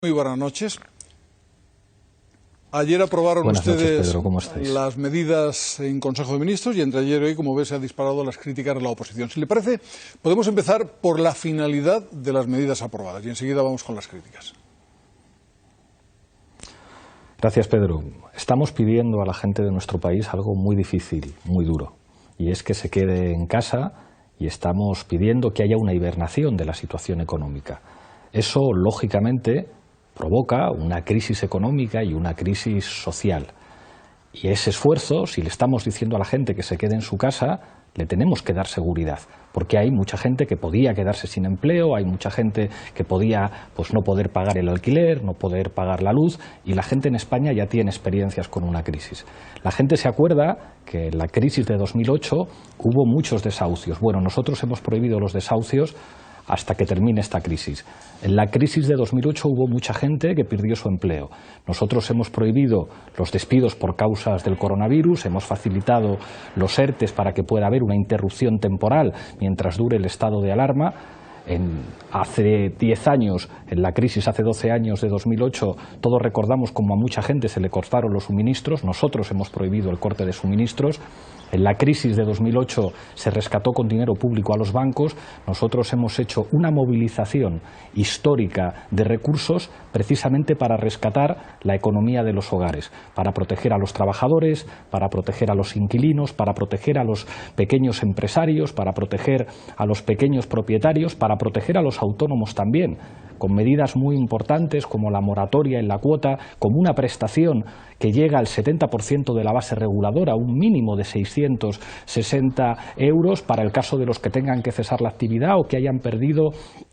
Muy buenas noches. Ayer aprobaron ustedes, Pedro, las medidas en Consejo de Ministros y entre ayer y hoy, como ves, se han disparado las críticas de la oposición. Si le parece, podemos empezar por la finalidad de las medidas aprobadas y enseguida vamos con las críticas. Gracias, Pedro. Estamos pidiendo a la gente de nuestro país algo muy difícil, muy duro, y es que se quede en casa y estamos pidiendo que haya una hibernación de la situación económica. Eso, lógicamente, provoca una crisis económica y una crisis social. Y ese esfuerzo, si le estamos diciendo a la gente que se quede en su casa, le tenemos que dar seguridad, porque hay mucha gente que podía quedarse sin empleo, hay mucha gente que podía no poder pagar el alquiler, no poder pagar la luz, y la gente en España ya tiene experiencias con una crisis. La gente se acuerda que en la crisis de 2008 hubo muchos desahucios. Bueno, nosotros hemos prohibido los desahucios hasta que termine esta crisis. En la crisis de 2008 hubo mucha gente que perdió su empleo. Nosotros hemos prohibido los despidos por causas del coronavirus, hemos facilitado los ERTEs para que pueda haber una interrupción temporal mientras dure el estado de alarma. Hace 10 años, en la crisis hace 12 años de 2008, todos recordamos cómo a mucha gente se le cortaron los suministros. Nosotros hemos prohibido el corte de suministros. En la crisis de 2008 se rescató con dinero público a los bancos. Nosotros hemos hecho una movilización histórica de recursos precisamente para rescatar la economía de los hogares, para proteger a los trabajadores, para proteger a los inquilinos, para proteger a los pequeños empresarios, para proteger a los pequeños propietarios, para proteger a los autónomos también, con medidas muy importantes como la moratoria en la cuota, como una prestación que llega al 70% de la base reguladora, un mínimo de 660 euros para el caso de los que tengan que cesar la actividad o que hayan perdido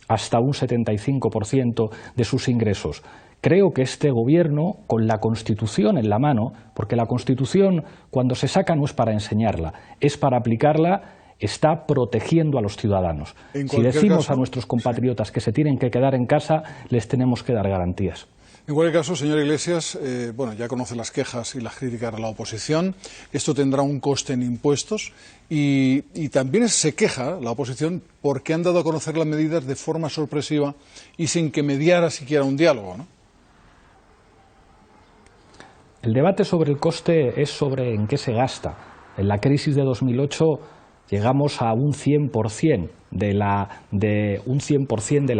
hasta un 75% de sus ingresos. Creo que este Gobierno, con la Constitución en la mano, porque la Constitución cuando se saca no es para enseñarla, es para aplicarla, está protegiendo a los ciudadanos. Si decimos a nuestros compatriotas que se tienen que quedar en casa, les tenemos que dar garantías. En cualquier caso, señor Iglesias, ya conoce las quejas y las críticas de la oposición. Esto tendrá un coste en impuestos y también se queja la oposición porque han dado a conocer las medidas de forma sorpresiva y sin que mediara siquiera un diálogo, ¿no? El debate sobre el coste es sobre en qué se gasta. En la crisis de 2008 llegamos a un 100% de la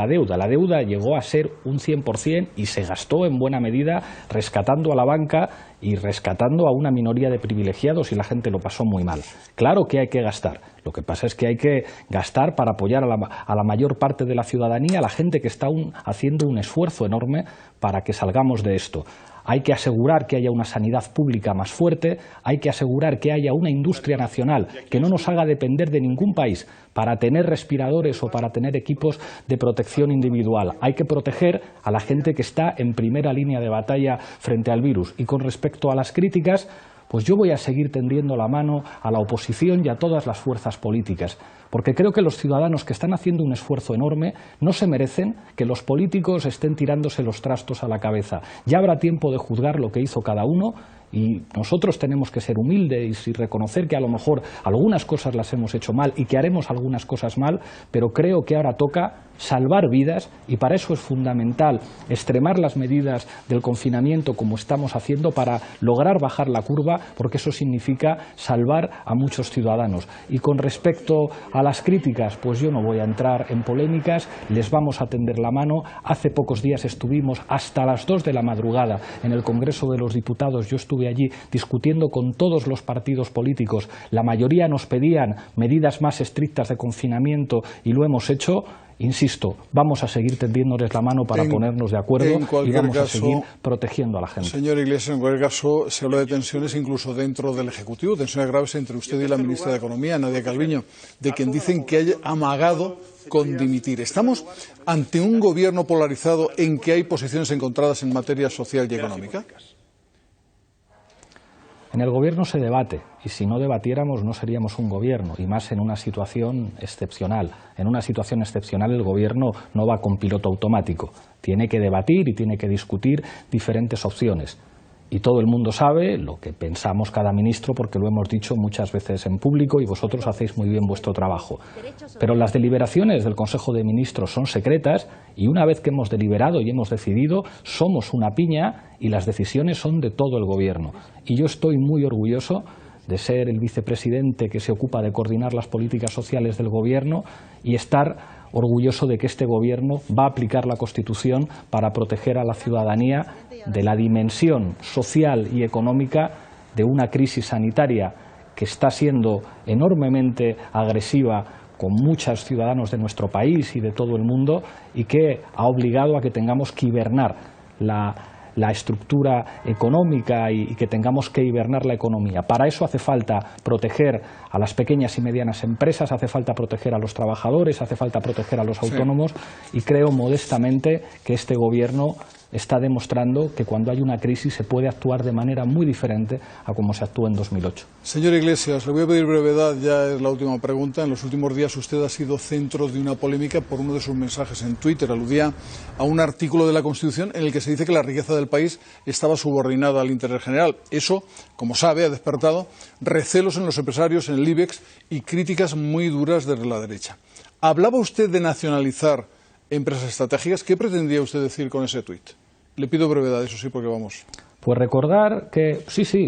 deuda. La deuda llegó a ser un 100% y se gastó en buena medida rescatando a la banca y rescatando a una minoría de privilegiados y la gente lo pasó muy mal. Claro que hay que gastar. Lo que pasa es que hay que gastar para apoyar a la mayor parte de la ciudadanía, a la gente que está haciendo un esfuerzo enorme para que salgamos de esto. Hay que asegurar que haya una sanidad pública más fuerte, hay que asegurar que haya una industria nacional que no nos haga depender de ningún país para tener respiradores o para tener equipos de protección individual. Hay que proteger a la gente que está en primera línea de batalla frente al virus. Y con respecto a las críticas, pues yo voy a seguir tendiendo la mano a la oposición y a todas las fuerzas políticas, porque creo que los ciudadanos que están haciendo un esfuerzo enorme no se merecen que los políticos estén tirándose los trastos a la cabeza. Ya habrá tiempo de juzgar lo que hizo cada uno y nosotros tenemos que ser humildes y reconocer que a lo mejor algunas cosas las hemos hecho mal y que haremos algunas cosas mal, pero creo que ahora toca salvar vidas y para eso es fundamental extremar las medidas del confinamiento como estamos haciendo para lograr bajar la curva, porque eso significa salvar a muchos ciudadanos. Y con respecto a las críticas, pues yo no voy a entrar en polémicas, les vamos a tender la mano. Hace pocos días estuvimos hasta las 2 de la madrugada en el Congreso de los Diputados, yo estuve allí discutiendo con todos los partidos políticos, la mayoría nos pedían medidas más estrictas de confinamiento y lo hemos hecho. Insisto, vamos a seguir tendiéndoles la mano para ponernos de acuerdo y vamos a seguir protegiendo a la gente. Señor Iglesias, en cualquier caso, se habla de tensiones incluso dentro del Ejecutivo, tensiones graves entre usted y la ministra de Economía, Nadia Calviño, de quien dicen que haya amagado con dimitir. ¿Estamos ante un gobierno polarizado en que hay posiciones encontradas en materia social y económica? En el Gobierno se debate, y si no debatiéramos no seríamos un Gobierno, y más en una situación excepcional. En una situación excepcional el Gobierno no va con piloto automático, tiene que debatir y tiene que discutir diferentes opciones. Y todo el mundo sabe lo que pensamos cada ministro, porque lo hemos dicho muchas veces en público y vosotros hacéis muy bien vuestro trabajo. Pero las deliberaciones del Consejo de Ministros son secretas y una vez que hemos deliberado y hemos decidido, somos una piña y las decisiones son de todo el Gobierno. Y yo estoy muy orgulloso de ser el vicepresidente que se ocupa de coordinar las políticas sociales del Gobierno y estar orgulloso de que este Gobierno va a aplicar la Constitución para proteger a la ciudadanía de la dimensión social y económica de una crisis sanitaria que está siendo enormemente agresiva con muchos ciudadanos de nuestro país y de todo el mundo y que ha obligado a que tengamos que hibernar la estructura económica y que tengamos que hibernar la economía. Para eso hace falta proteger a las pequeñas y medianas empresas, hace falta proteger a los trabajadores, hace falta proteger a los autónomos y creo modestamente que este Gobierno está demostrando que cuando hay una crisis se puede actuar de manera muy diferente a como se actuó en 2008. Señor Iglesias, le voy a pedir brevedad, ya es la última pregunta. En los últimos días usted ha sido centro de una polémica por uno de sus mensajes en Twitter. Aludía a un artículo de la Constitución en el que se dice que la riqueza del país estaba subordinada al interés general. Eso, como sabe, ha despertado recelos en los empresarios, en el IBEX y críticas muy duras desde la derecha. ¿Hablaba usted de nacionalizar empresas estratégicas? ¿Qué pretendía usted decir con ese tuit? Le pido brevedad, eso sí, porque vamos. Pues recordar que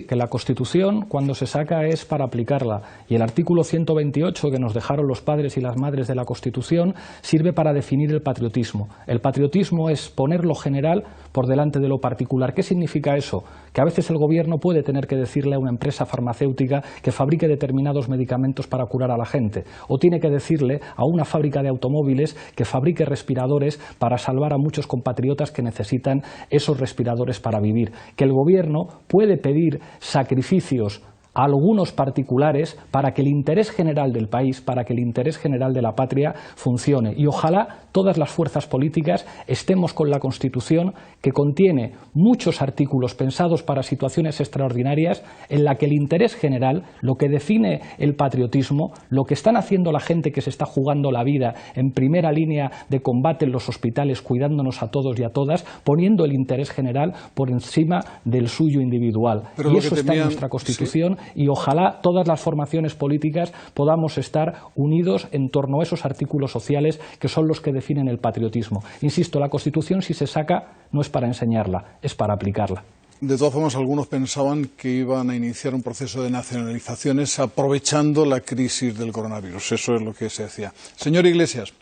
que la Constitución cuando se saca es para aplicarla y el artículo 128 que nos dejaron los padres y las madres de la Constitución sirve para definir el patriotismo. El patriotismo es poner lo general por delante de lo particular. ¿Qué significa eso? Que a veces el Gobierno puede tener que decirle a una empresa farmacéutica que fabrique determinados medicamentos para curar a la gente o tiene que decirle a una fábrica de automóviles que fabrique respiradores para salvar a muchos compatriotas que necesitan esos respiradores para vivir. Que el Gobierno puede pedir sacrificios a algunos particulares para que el interés general del país, para que el interés general de la patria funcione. Y ojalá todas las fuerzas políticas estemos con la Constitución, que contiene muchos artículos pensados para situaciones extraordinarias, en la que el interés general, lo que define el patriotismo, lo que están haciendo la gente que se está jugando la vida en primera línea de combate en los hospitales, cuidándonos a todos y a todas, poniendo el interés general por encima del suyo individual. Pero y eso está en nuestra Constitución. Sí. Y ojalá todas las formaciones políticas podamos estar unidos en torno a esos artículos sociales que son los que definen el patriotismo. Insisto, la Constitución, si se saca, no es para enseñarla, es para aplicarla. De todas formas, algunos pensaban que iban a iniciar un proceso de nacionalizaciones aprovechando la crisis del coronavirus. Eso es lo que se decía. Señor Iglesias,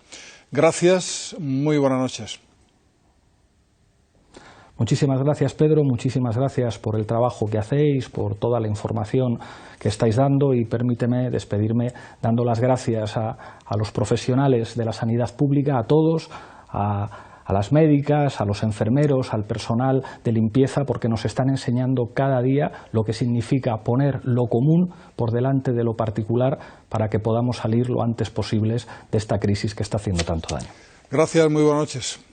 gracias, muy buenas noches. Muchísimas gracias, Pedro, muchísimas gracias por el trabajo que hacéis, por toda la información que estáis dando y permíteme despedirme dando las gracias a los profesionales de la sanidad pública, a todos, a las médicas, a los enfermeros, al personal de limpieza, porque nos están enseñando cada día lo que significa poner lo común por delante de lo particular para que podamos salir lo antes posible de esta crisis que está haciendo tanto daño. Gracias, muy buenas noches.